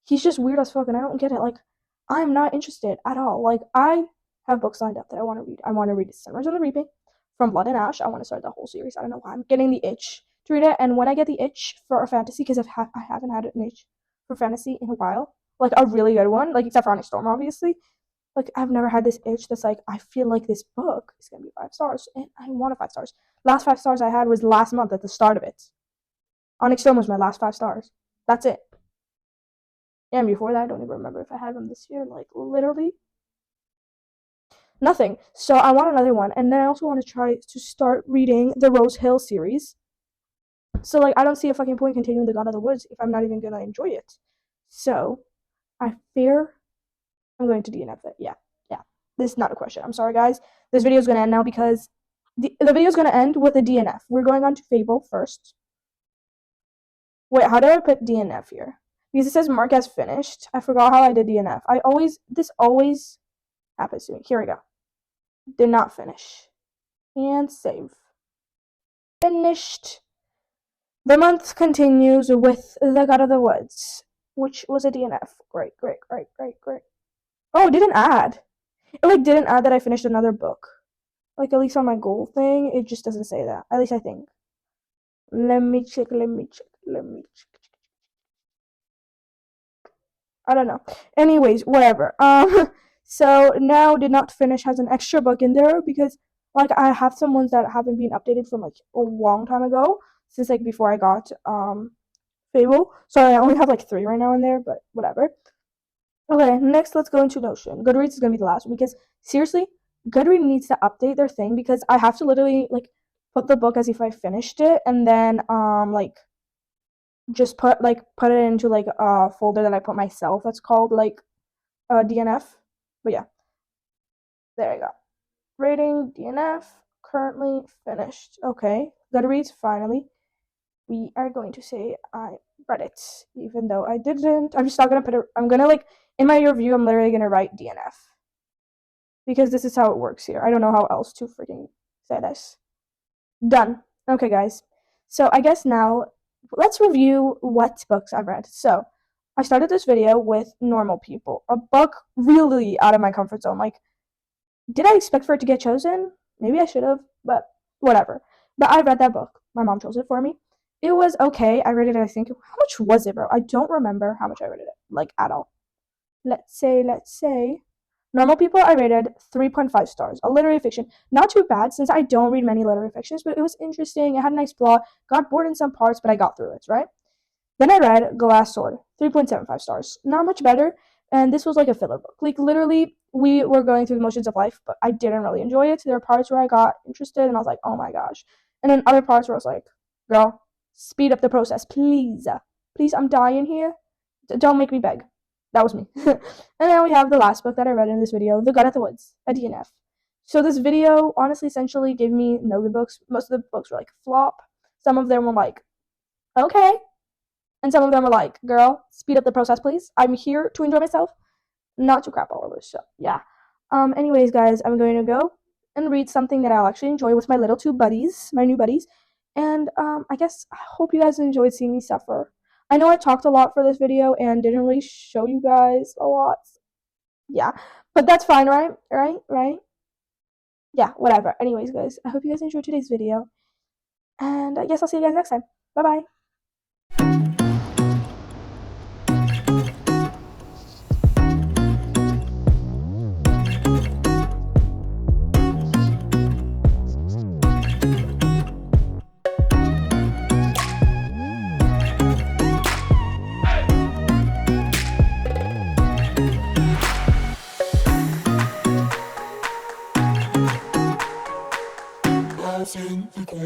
S1: He's just weird as fuck, and I don't get it. Like I'm not interested at all. Like I have books lined up that I want to read. I want to read Summers on the Reaping, From Blood and Ash. I want to start the whole series. I don't know why I'm getting the itch to read it. And when I get the itch for a fantasy, because I haven't had an itch for fantasy in a while, like a really good one, like except for Onyx Storm, obviously. Like I've never had this itch that's like I feel like this book is gonna be 5 stars, and I want a 5 stars. Last 5 stars I had was last month at the start of it. Onyx Storm was my last 5 stars. That's it. And before that, I don't even remember if I had them this year. Like literally nothing. So I want another one, and then I also want to try to start reading the Rose Hill series. So like I don't see a fucking point continuing the God of the Woods if I'm not even gonna enjoy it. So I fear I'm going to DNF it. Yeah, yeah. This is not a question. I'm sorry, guys. This video is going to end now because the video is going to end with a DNF. We're going on to Fable first. Wait, how do I put DNF here? Because it says mark as finished. I forgot how I did DNF. This always happens to me. Here we go. Did not finish. And save. Finished. The month continues with The God of the Woods, which was a DNF. Great, great, great, great, great. Oh, it didn't add. It like didn't add that I finished another book. Like at least on my goal thing, it just doesn't say that. At least I think. Let me check. I don't know. Anyways, whatever. So now did not finish has an extra book in there because like I have some ones that haven't been updated from like a long time ago since like before I got Fable. So I only have like 3 right now in there, but whatever. Okay, next let's go into Notion. Goodreads is gonna be the last one because seriously, Goodreads needs to update their thing because I have to literally like put the book as if I finished it and then like just put it into like a folder that I put myself that's called like DNF. But yeah, there you go. Rating DNF currently finished. Okay, Goodreads finally. We are going to say I read it, even though I didn't. I'm just not gonna put it. I'm gonna like in my review. I'm literally gonna write DNF because this is how it works here. I don't know how else to freaking say this. Done. Okay, guys. So I guess now let's review what books I've read. So I started this video with Normal People, a book really out of my comfort zone. Like, did I expect for it to get chosen? Maybe I should have, but whatever. But I read that book. My mom chose it for me. It was okay. I rated it, I think. How much was it, bro? I don't remember how much I rated it, like, at all. Let's say. Normal People, I rated 3.5 stars. A literary fiction. Not too bad, since I don't read many literary fictions, but it was interesting. It had a nice plot. Got bored in some parts, but I got through it, right? Then I read Glass Sword, 3.75 stars. Not much better, and this was like a filler book. Like, literally, we were going through the motions of life, but I didn't really enjoy it. There were parts where I got interested, and I was like, oh my gosh. And then other parts where I was like, girl, speed up the process, please. Please, I'm dying here. Don't make me beg. That was me. And then we have the last book that I read in this video, The God of the Woods, a DNF. So this video, honestly, essentially gave me no good books. Most of the books were like flop. Some of them were like, okay. And some of them were like, girl, speed up the process, please. I'm here to enjoy myself, not to crap all over. So, yeah. Anyways, guys, I'm going to go and read something that I'll actually enjoy with my little two buddies, my new buddies. And I guess I hope you guys enjoyed seeing me suffer. I know I talked a lot for this video and didn't really show you guys a lot. Yeah, but that's fine, right? Right? Yeah, whatever. Anyways, guys, I hope you guys enjoyed today's video. And I guess I'll see you guys next time. Bye bye.